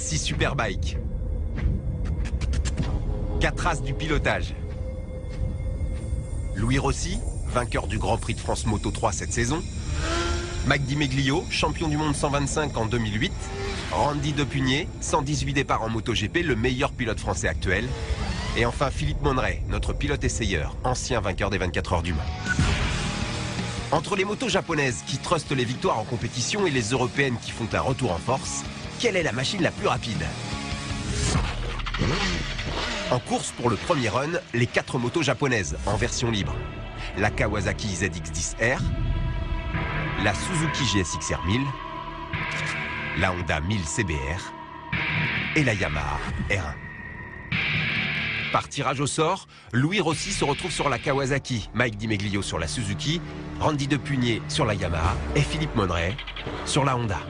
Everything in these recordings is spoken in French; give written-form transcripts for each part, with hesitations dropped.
6 superbikes. 4 as du pilotage. Louis Rossi, vainqueur du Grand Prix de France Moto 3 cette saison. Mike Di Meglio, champion du monde 125 en 2008. Randy Depugné, 118 départs en MotoGP, le meilleur pilote français actuel. Et enfin Philippe Monneray, notre pilote essayeur, ancien vainqueur des 24 heures du Mans. Entre les motos japonaises qui trustent les victoires en compétition et les européennes qui font un retour en force, quelle est la machine la plus rapide? En course pour le premier run, les 4 motos japonaises en version libre. La Kawasaki ZX-10R, la Suzuki GSX-R 1000, la Honda 1000 CBR et la Yamaha R1. Par tirage au sort, Louis Rossi se retrouve sur la Kawasaki, Mike Di Meglio sur la Suzuki, Randy Depugné sur la Yamaha et Philippe Monneray sur la Honda.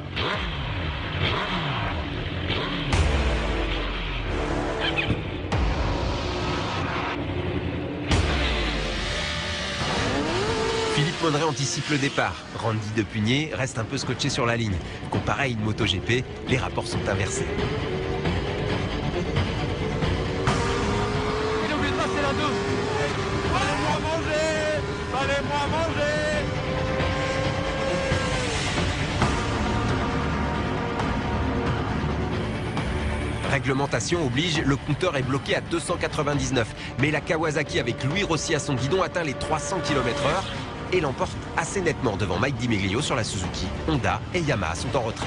Philippe Monneray anticipe le départ. Randy Depugné reste un peu scotché sur la ligne. Comparé à une MotoGP, les rapports sont inversés. Il est obligé de passer la 2. Fallait-moi manger. Fallait-moi manger. Réglementation oblige, le compteur est bloqué à 299. Mais la Kawasaki avec Louis Rossi à son guidon atteint les 300 km/h et l'emporte assez nettement devant Mike Di Meglio sur la Suzuki. Honda et Yamaha sont en retrait.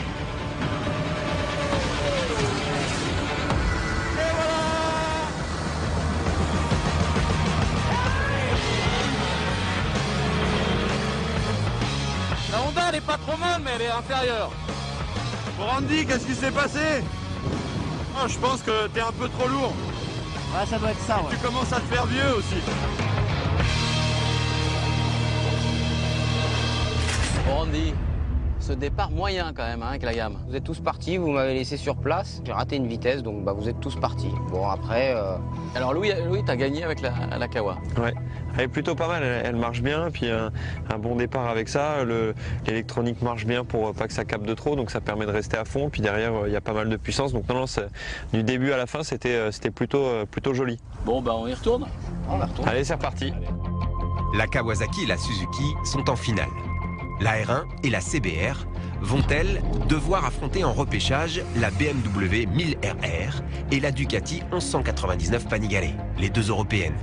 La Honda, elle est pas trop mal, mais elle est inférieure. Randy, qu'est-ce qui s'est passé? Oh, je pense que t'es un peu trop lourd. Ouais, ça doit être ça, ouais. Tu commences à te faire vieux aussi. Randy, ce départ moyen quand même, hein, avec la gamme. Vous êtes tous partis, vous m'avez laissé sur place. J'ai raté une vitesse, donc bah, vous êtes tous partis. Bon, après... Alors Louis t'as gagné avec la Kawa. Ouais, elle est plutôt pas mal, elle marche bien, puis un bon départ avec ça, l'électronique marche bien pour pas que ça capte de trop, donc ça permet de rester à fond, puis derrière il y a pas mal de puissance, donc non, du début à la fin c'était plutôt joli. Bon bah on y retourne. On va retourner. Allez, c'est reparti. La Kawasaki et la Suzuki sont en finale. La R1 et la CBR vont-elles devoir affronter en repêchage la BMW 1000RR et la Ducati 1199 Panigale, les deux européennes?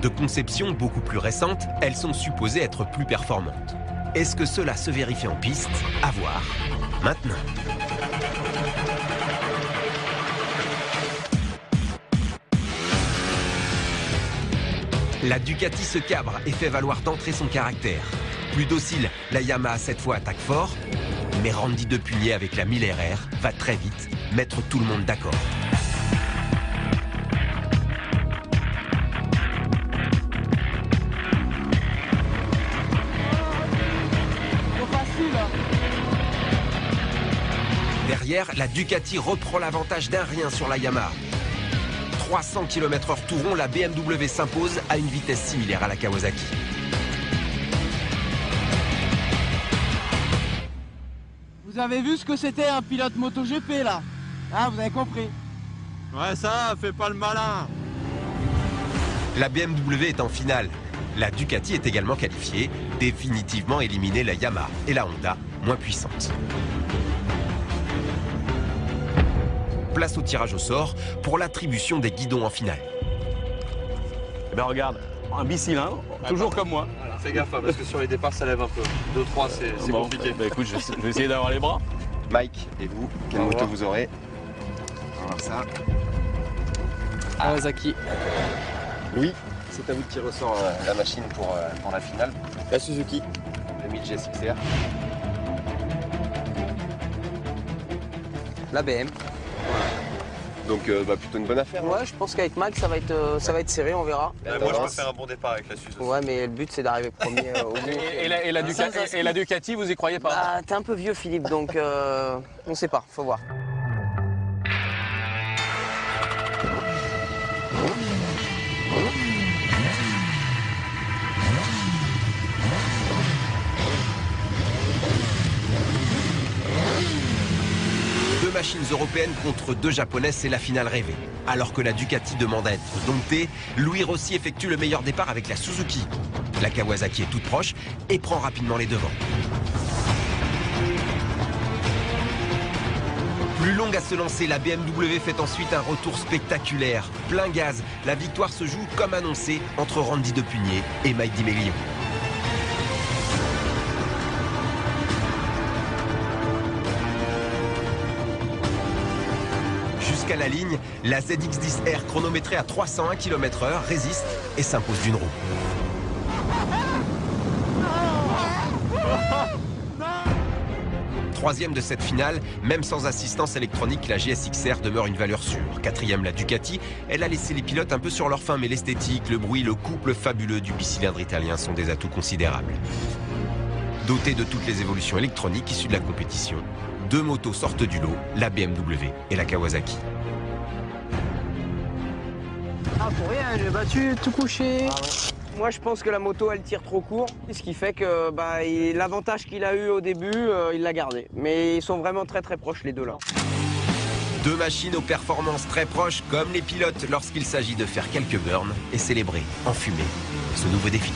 De conception beaucoup plus récente, elles sont supposées être plus performantes. Est-ce que cela se vérifie en piste? À voir maintenant. La Ducati se cabre et fait valoir d'entrée son caractère. Plus docile, la Yamaha cette fois attaque fort, mais Randy Depugné avec la 1000RR va très vite mettre tout le monde d'accord. Derrière, la Ducati reprend l'avantage d'un rien sur la Yamaha. 300 km/h tout rond, la BMW s'impose à une vitesse similaire à la Kawasaki. Vous avez vu ce que c'était un pilote MotoGP là? Hein, vous avez compris? Ouais, ça, fais pas le malin. La BMW est en finale. La Ducati est également qualifiée, définitivement éliminée la Yamaha et la Honda, moins puissantes. Place au tirage au sort pour l'attribution des guidons en finale. Eh ben regarde, un bicylindre, toujours comme moi. Voilà, fais gaffe, parce que sur les départs, ça lève un peu. 2-3, c'est Bon, compliqué. Bah écoute, je vais essayer d'avoir les bras. Mike, et vous, quelle moto vous aurez? On va voir ça. Kawasaki. Louis, c'est à vous qui ressort la machine pour la finale. La Suzuki. 2000 GSX-R. La BM. Donc plutôt une bonne affaire. Ouais, je pense qu'avec Mike, ça va être serré, on verra. Moi, je peux faire un bon départ avec la Suzuki. Ouais, mais le but, c'est d'arriver premier au bout. Et la Ducati, vous y croyez pas? Bah, t'es un peu vieux, Philippe, donc on sait pas, faut voir. machines européennes contre 2 japonaises, c'est la finale rêvée. Alors que la Ducati demande à être domptée, Louis Rossi effectue le meilleur départ avec la Suzuki. La Kawasaki est toute proche et prend rapidement les devants. Plus longue à se lancer, la BMW fait ensuite un retour spectaculaire. Plein gaz, la victoire se joue comme annoncé entre Randy Depugné et Mike Di Meglio. Jusqu'à la ligne, la ZX-10R chronométrée à 301 km/h résiste et s'impose d'une roue. Troisième de cette finale, même sans assistance électronique, la GSX-R demeure une valeur sûre. Quatrième, la Ducati, elle a laissé les pilotes un peu sur leur faim, mais l'esthétique, le bruit, le couple fabuleux du bicylindre italien sont des atouts considérables. Dotés de toutes les évolutions électroniques issues de la compétition, 2 motos sortent du lot, la BMW et la Kawasaki. Ah, pour rien, j'ai battu, tout couché. Moi, je pense que la moto, elle tire trop court, ce qui fait que l'avantage qu'il a eu au début, il l'a gardé. Mais ils sont vraiment très proches, les deux là. 2 machines aux performances très proches, comme les pilotes lorsqu'il s'agit de faire quelques burns et célébrer en fumée ce nouveau défi.